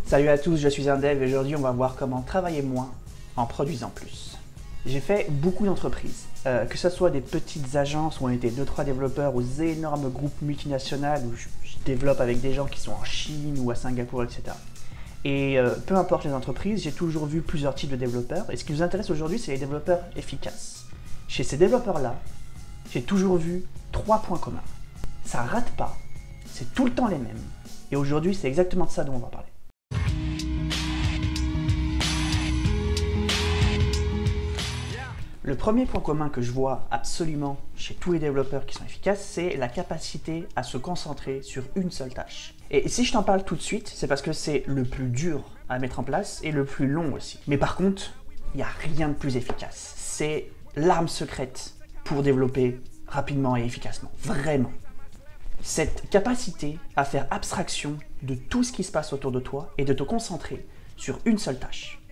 Salut à tous, je suis un dev et aujourd'hui on va voir comment travailler moins en produisant plus. J'ai fait beaucoup d'entreprises, que ce soit des petites agences où on était 2-3 développeurs, aux énormes groupes multinationaux où je développe avec des gens qui sont en Chine ou à Singapour, etc. Et peu importe les entreprises, j'ai toujours vu plusieurs types de développeurs et ce qui nous intéresse aujourd'hui c'est les développeurs efficaces. Chez ces développeurs-là, j'ai toujours vu 3 points communs. Ça rate pas, c'est tout le temps les mêmes. Et aujourd'hui c'est exactement de ça dont on va parler. Le premier point commun que je vois absolument chez tous les développeurs qui sont efficaces, c'est la capacité à se concentrer sur une seule tâche. Et si je t'en parle tout de suite, c'est parce que c'est le plus dur à mettre en place et le plus long aussi. Mais par contre, il n'y a rien de plus efficace. C'est l'arme secrète pour développer rapidement et efficacement. Vraiment. Cette capacité à faire abstraction de tout ce qui se passe autour de toi et de te concentrer sur une seule tâche.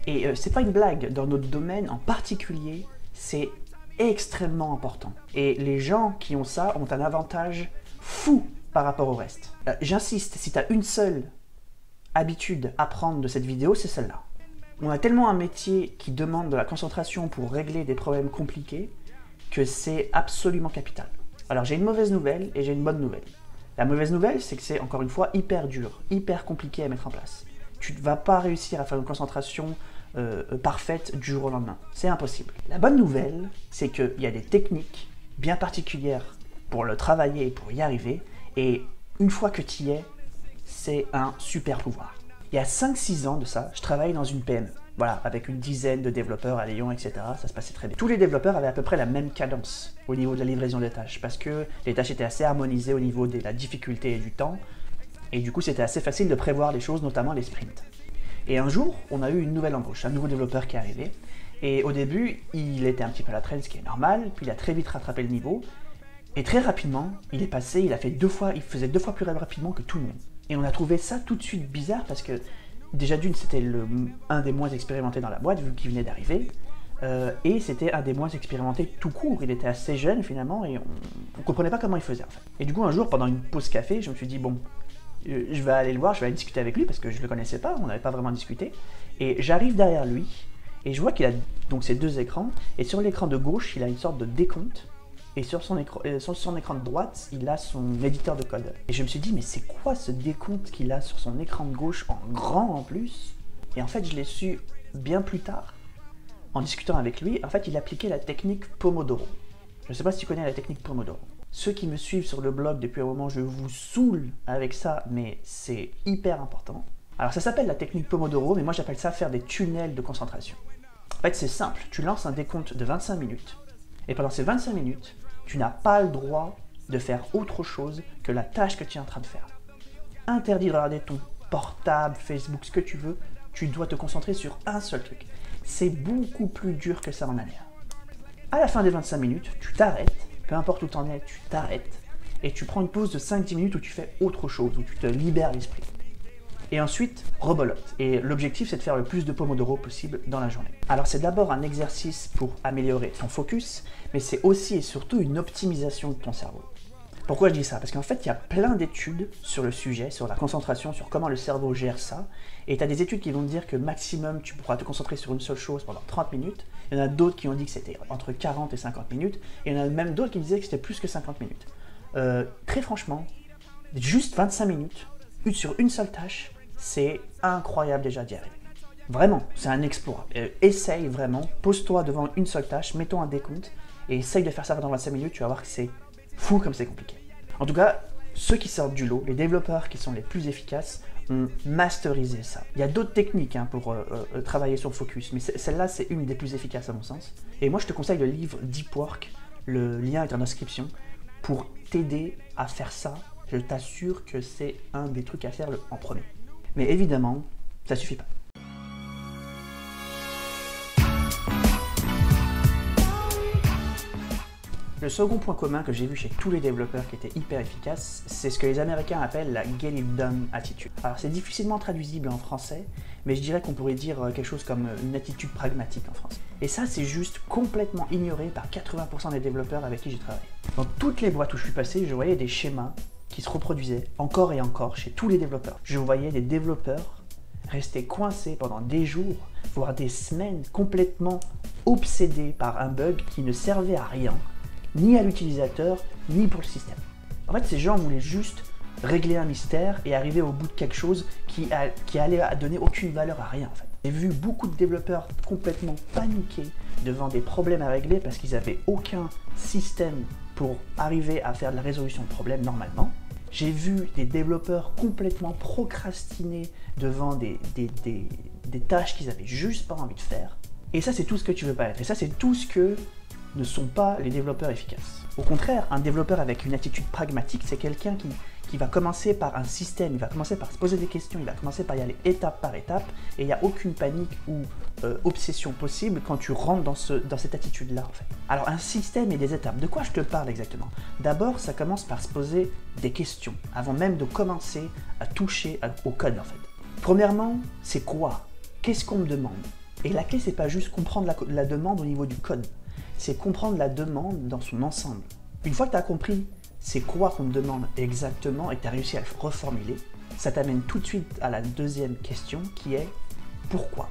Et c'est pas une blague, dans notre domaine en particulier, c'est extrêmement important. Et les gens qui ont ça ont un avantage fou par rapport au reste. J'insiste, si tu as une seule habitude à prendre de cette vidéo, c'est celle-là. On a tellement un métier qui demande de la concentration pour régler des problèmes compliqués que c'est absolument capital. Alors j'ai une mauvaise nouvelle et j'ai une bonne nouvelle. La mauvaise nouvelle, c'est que c'est encore une fois hyper dur, hyper compliqué à mettre en place. Tu ne vas pas réussir à faire une concentration parfaite du jour au lendemain. C'est impossible. La bonne nouvelle, c'est qu'il y a des techniques bien particulières pour le travailler et pour y arriver. Et une fois que tu y es, c'est un super pouvoir. Il y a 5-6 ans de ça, je travaillais dans une PME. Voilà, avec une dizaine de développeurs à Lyon, etc. Ça se passait très bien. Tous les développeurs avaient à peu près la même cadence au niveau de la livraison des tâches parce que les tâches étaient assez harmonisées au niveau de la difficulté et du temps. Et du coup, c'était assez facile de prévoir les choses, notamment les sprints. Et un jour, on a eu une nouvelle embauche, un nouveau développeur qui est arrivé. Et au début, il était un petit peu à la traîne, ce qui est normal, puis il a très vite rattrapé le niveau. Et très rapidement, il faisait 2 fois plus rapidement que tout le monde. Et on a trouvé ça tout de suite bizarre parce que, déjà d'une, c'était un des moins expérimentés dans la boîte, vu qu'il venait d'arriver. Et c'était un des moins expérimentés tout court. Il était assez jeune finalement et on ne comprenait pas comment il faisait en fait. Et du coup, un jour, pendant une pause café, je me suis dit, bon, je vais aller le voir, je vais aller discuter avec lui parce que je ne le connaissais pas, on n'avait pas vraiment discuté. Et j'arrive derrière lui et je vois qu'il a donc ces 2 écrans. Et sur l'écran de gauche, il a une sorte de décompte. Et sur son écran de droite, il a son éditeur de code. Et je me suis dit, mais c'est quoi ce décompte qu'il a sur son écran de gauche en grand en plus? Et en fait, je l'ai su bien plus tard, en discutant avec lui. En fait, il appliquait la technique Pomodoro. Je ne sais pas si tu connais la technique Pomodoro. Ceux qui me suivent sur le blog depuis un moment, je vous saoule avec ça, mais c'est hyper important. Alors ça s'appelle la technique Pomodoro, mais moi j'appelle ça faire des tunnels de concentration. En fait c'est simple, tu lances un décompte de 25 minutes, et pendant ces 25 minutes, tu n'as pas le droit de faire autre chose que la tâche que tu es en train de faire. Interdit de regarder ton portable, Facebook, ce que tu veux, tu dois te concentrer sur un seul truc. C'est beaucoup plus dur que ça en a l'air. À la fin des 25 minutes, tu t'arrêtes. Peu importe où tu en es, tu t'arrêtes et tu prends une pause de 5-10 minutes où tu fais autre chose, où tu te libères l'esprit. Et ensuite, rebelote. Et l'objectif, c'est de faire le plus de Pomodoro possible dans la journée. Alors, c'est d'abord un exercice pour améliorer ton focus, mais c'est aussi et surtout une optimisation de ton cerveau. Pourquoi je dis ça? Parce qu'en fait, il y a plein d'études sur le sujet, sur la concentration, sur comment le cerveau gère ça. Et tu as des études qui vont te dire que maximum, tu pourras te concentrer sur une seule chose pendant 30 minutes. Il y en a d'autres qui ont dit que c'était entre 40 et 50 minutes. Et il y en a même d'autres qui disaient que c'était plus que 50 minutes. Très franchement, juste 25 minutes sur une seule tâche, c'est incroyable déjà d'y arriver. Vraiment, c'est un exploit. Essaye vraiment, pose-toi devant une seule tâche, mets-toi un décompte et essaye de faire ça pendant 25 minutes, tu vas voir que c'est fou comme c'est compliqué. En tout cas, ceux qui sortent du lot, les développeurs qui sont les plus efficaces, ont masterisé ça. Il y a d'autres techniques pour travailler sur le focus, mais celle-là, c'est une des plus efficaces à mon sens. Et moi, je te conseille le livre Deep Work, le lien est en description, pour t'aider à faire ça. Je t'assure que c'est un des trucs à faire en premier. Mais évidemment, ça suffit pas. Le second point commun que j'ai vu chez tous les développeurs qui étaient hyper efficaces, c'est ce que les Américains appellent la get it done attitude. Alors c'est difficilement traduisible en français, mais je dirais qu'on pourrait dire quelque chose comme une attitude pragmatique en français. Et ça, c'est juste complètement ignoré par 80% des développeurs avec qui j'ai travaillé. Dans toutes les boîtes où je suis passé, je voyais des schémas qui se reproduisaient encore et encore chez tous les développeurs. Je voyais des développeurs rester coincés pendant des jours, voire des semaines, complètement obsédés par un bug qui ne servait à rien, ni à l'utilisateur, ni pour le système. En fait, ces gens voulaient juste régler un mystère et arriver au bout de quelque chose qui allait donner aucune valeur à rien en fait. J'ai vu beaucoup de développeurs complètement paniquer devant des problèmes à régler parce qu'ils n'avaient aucun système pour arriver à faire de la résolution de problèmes normalement. J'ai vu des développeurs complètement procrastiner devant des tâches qu'ils avaient juste pas envie de faire. Et ça, c'est tout ce que tu veux pas être. Et ça, c'est tout ce que ne sont pas les développeurs efficaces. Au contraire, un développeur avec une attitude pragmatique, c'est quelqu'un qui va commencer par un système, il va commencer par se poser des questions, il va commencer par y aller étape par étape, et il n'y a aucune panique ou obsession possible quand tu rentres dans cette attitude-là, en fait. Alors, un système et des étapes, de quoi je te parle exactement? D'abord, ça commence par se poser des questions, avant même de commencer à toucher au code, en fait. Premièrement, c'est quoi? Qu'est-ce qu'on me demande? Et la clé, c'est pas juste comprendre la demande au niveau du code, c'est comprendre la demande dans son ensemble. Une fois que tu as compris c'est quoi qu'on te demande exactement et que tu as réussi à le reformuler, ça t'amène tout de suite à la deuxième question qui est pourquoi?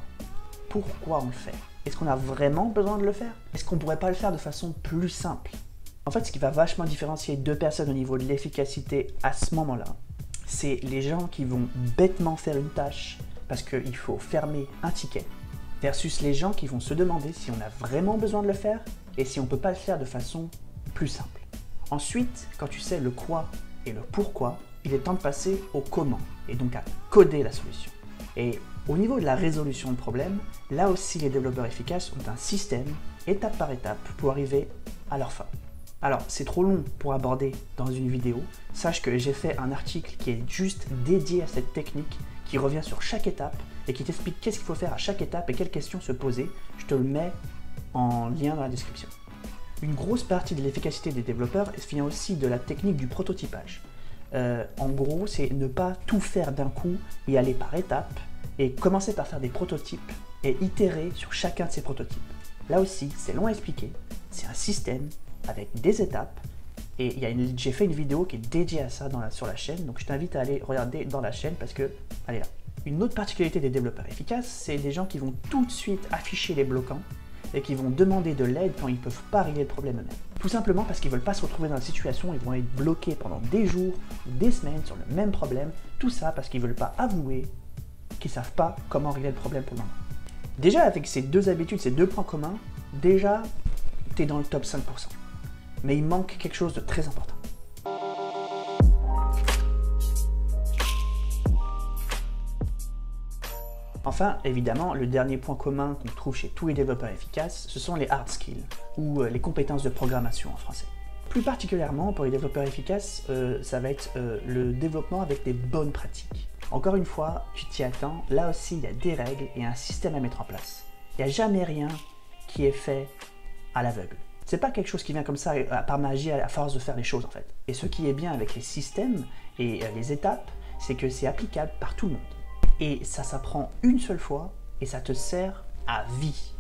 Pourquoi on le fait? Est-ce qu'on a vraiment besoin de le faire? Est-ce qu'on ne pourrait pas le faire de façon plus simple? En fait, ce qui va vachement différencier deux personnes au niveau de l'efficacité à ce moment-là, c'est les gens qui vont bêtement faire une tâche parce qu'il faut fermer un ticket, versus les gens qui vont se demander si on a vraiment besoin de le faire et si on ne peut pas le faire de façon plus simple. Ensuite, quand tu sais le quoi et le pourquoi, il est temps de passer au comment, et donc à coder la solution. Et au niveau de la résolution de problème, là aussi les développeurs efficaces ont un système, étape par étape, pour arriver à leur fin. Alors, c'est trop long pour aborder dans une vidéo, sache que j'ai fait un article qui est juste dédié à cette technique, qui revient sur chaque étape, et qui t'explique qu'est-ce qu'il faut faire à chaque étape et quelles questions se poser. Je te le mets en lien dans la description. Une grosse partie de l'efficacité des développeurs vient aussi de la technique du prototypage. En gros, c'est ne pas tout faire d'un coup et aller par étapes et commencer par faire des prototypes et itérer sur chacun de ces prototypes. Là aussi, c'est long à expliquer, c'est un système avec des étapes et j'ai fait une vidéo qui est dédiée à ça sur la chaîne, donc je t'invite à aller regarder dans la chaîne parce que, elle est là. Une autre particularité des développeurs efficaces, c'est des gens qui vont tout de suite afficher les bloquants et qui vont demander de l'aide quand ils ne peuvent pas régler le problème eux-mêmes. Tout simplement parce qu'ils ne veulent pas se retrouver dans la situation où ils vont être bloqués pendant des jours ou des semaines sur le même problème, tout ça parce qu'ils ne veulent pas avouer qu'ils ne savent pas comment régler le problème pour le moment. Déjà avec ces deux habitudes, ces deux points communs, déjà tu es dans le top 5%. Mais il manque quelque chose de très important. Enfin, évidemment, le dernier point commun qu'on trouve chez tous les développeurs efficaces, ce sont les hard skills, ou les compétences de programmation en français. Plus particulièrement, pour les développeurs efficaces, ça va être le développement avec des bonnes pratiques. Encore une fois, tu t'y attends, là aussi il y a des règles et un système à mettre en place. Il n'y a jamais rien qui est fait à l'aveugle. C'est pas quelque chose qui vient comme ça par magie à force de faire les choses en fait. Et ce qui est bien avec les systèmes et les étapes, c'est que c'est applicable par tout le monde. Et ça s'apprend une seule fois et ça te sert à vie.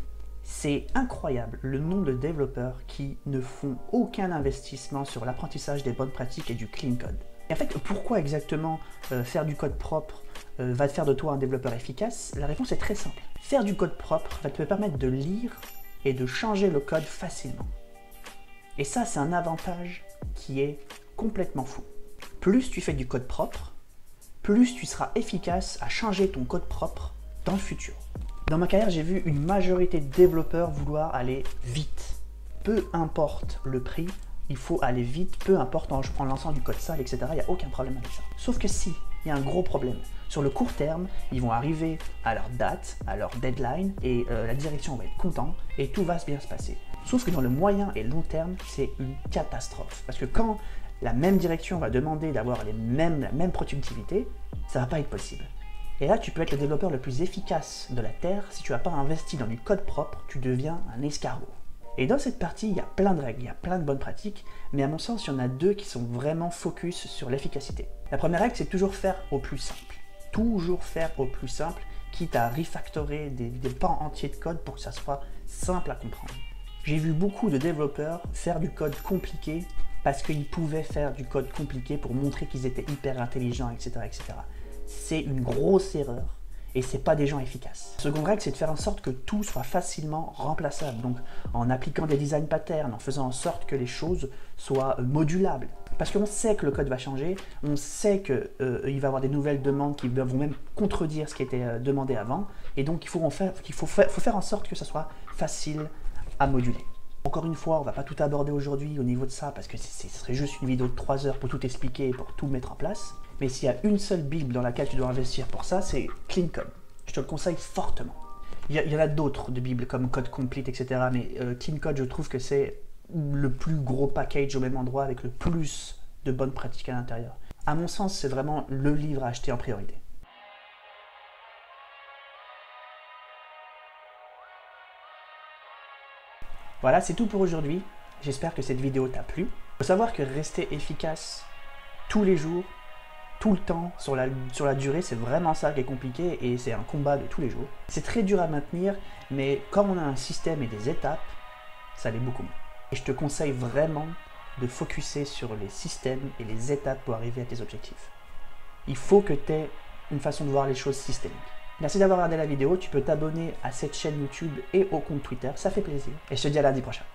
C'est incroyable le nombre de développeurs qui ne font aucun investissement sur l'apprentissage des bonnes pratiques et du clean code. Et en fait, pourquoi exactement faire du code propre va te faire de toi un développeur efficace? La réponse est très simple. Faire du code propre va te permettre de lire et de changer le code facilement. Et ça, c'est un avantage qui est complètement fou. Plus tu fais du code propre, plus tu seras efficace à changer ton code propre dans le futur. Dans ma carrière, j'ai vu une majorité de développeurs vouloir aller vite. Peu importe le prix, il faut aller vite, peu importe en lançant du code sale, etc. Il n'y a aucun problème avec ça. Sauf que si, il y a un gros problème. Sur le court terme, ils vont arriver à leur date, à leur deadline, et la direction va être contente, et tout va bien se passer. Sauf que dans le moyen et long terme, c'est une catastrophe. Parce que quand la même direction va demander d'avoir la même productivité, ça ne va pas être possible. Et là, tu peux être le développeur le plus efficace de la Terre. Si tu n'as pas investi dans du code propre, tu deviens un escargot. Et dans cette partie, il y a plein de règles, il y a plein de bonnes pratiques, mais à mon sens, il y en a deux qui sont vraiment focus sur l'efficacité. La première règle, c'est toujours faire au plus simple. Toujours faire au plus simple, quitte à refactorer des pans entiers de code pour que ça soit simple à comprendre. J'ai vu beaucoup de développeurs faire du code compliqué parce qu'ils pouvaient faire du code compliqué pour montrer qu'ils étaient hyper intelligents, etc., etc. C'est une grosse erreur et c'est pas des gens efficaces. La seconde règle, c'est de faire en sorte que tout soit facilement remplaçable, donc en appliquant des design patterns, en faisant en sorte que les choses soient modulables. Parce qu'on sait que le code va changer, on sait qu'il va y avoir des nouvelles demandes qui vont même contredire ce qui était demandé avant, et donc il faut faire en sorte que ça soit facile à moduler. Encore une fois, on ne va pas tout aborder aujourd'hui au niveau de ça, parce que ce serait juste une vidéo de 3 heures pour tout expliquer et pour tout mettre en place. Mais s'il y a une seule bible dans laquelle tu dois investir pour ça, c'est Clean Code. Je te le conseille fortement. Il y en a d'autres de bibles comme Code Complete, etc. Mais Clean Code, je trouve que c'est le plus gros package au même endroit avec le plus de bonnes pratiques à l'intérieur. À mon sens, c'est vraiment le livre à acheter en priorité. Voilà, c'est tout pour aujourd'hui. J'espère que cette vidéo t'a plu. Il faut savoir que rester efficace tous les jours, tout le temps, sur la durée, c'est vraiment ça qui est compliqué et c'est un combat de tous les jours. C'est très dur à maintenir, mais comme on a un système et des étapes, ça l'est beaucoup moins. Et je te conseille vraiment de focuser sur les systèmes et les étapes pour arriver à tes objectifs. Il faut que tu aies une façon de voir les choses systémiques. Merci d'avoir regardé la vidéo, tu peux t'abonner à cette chaîne YouTube et au compte Twitter, ça fait plaisir. Et je te dis à lundi prochain.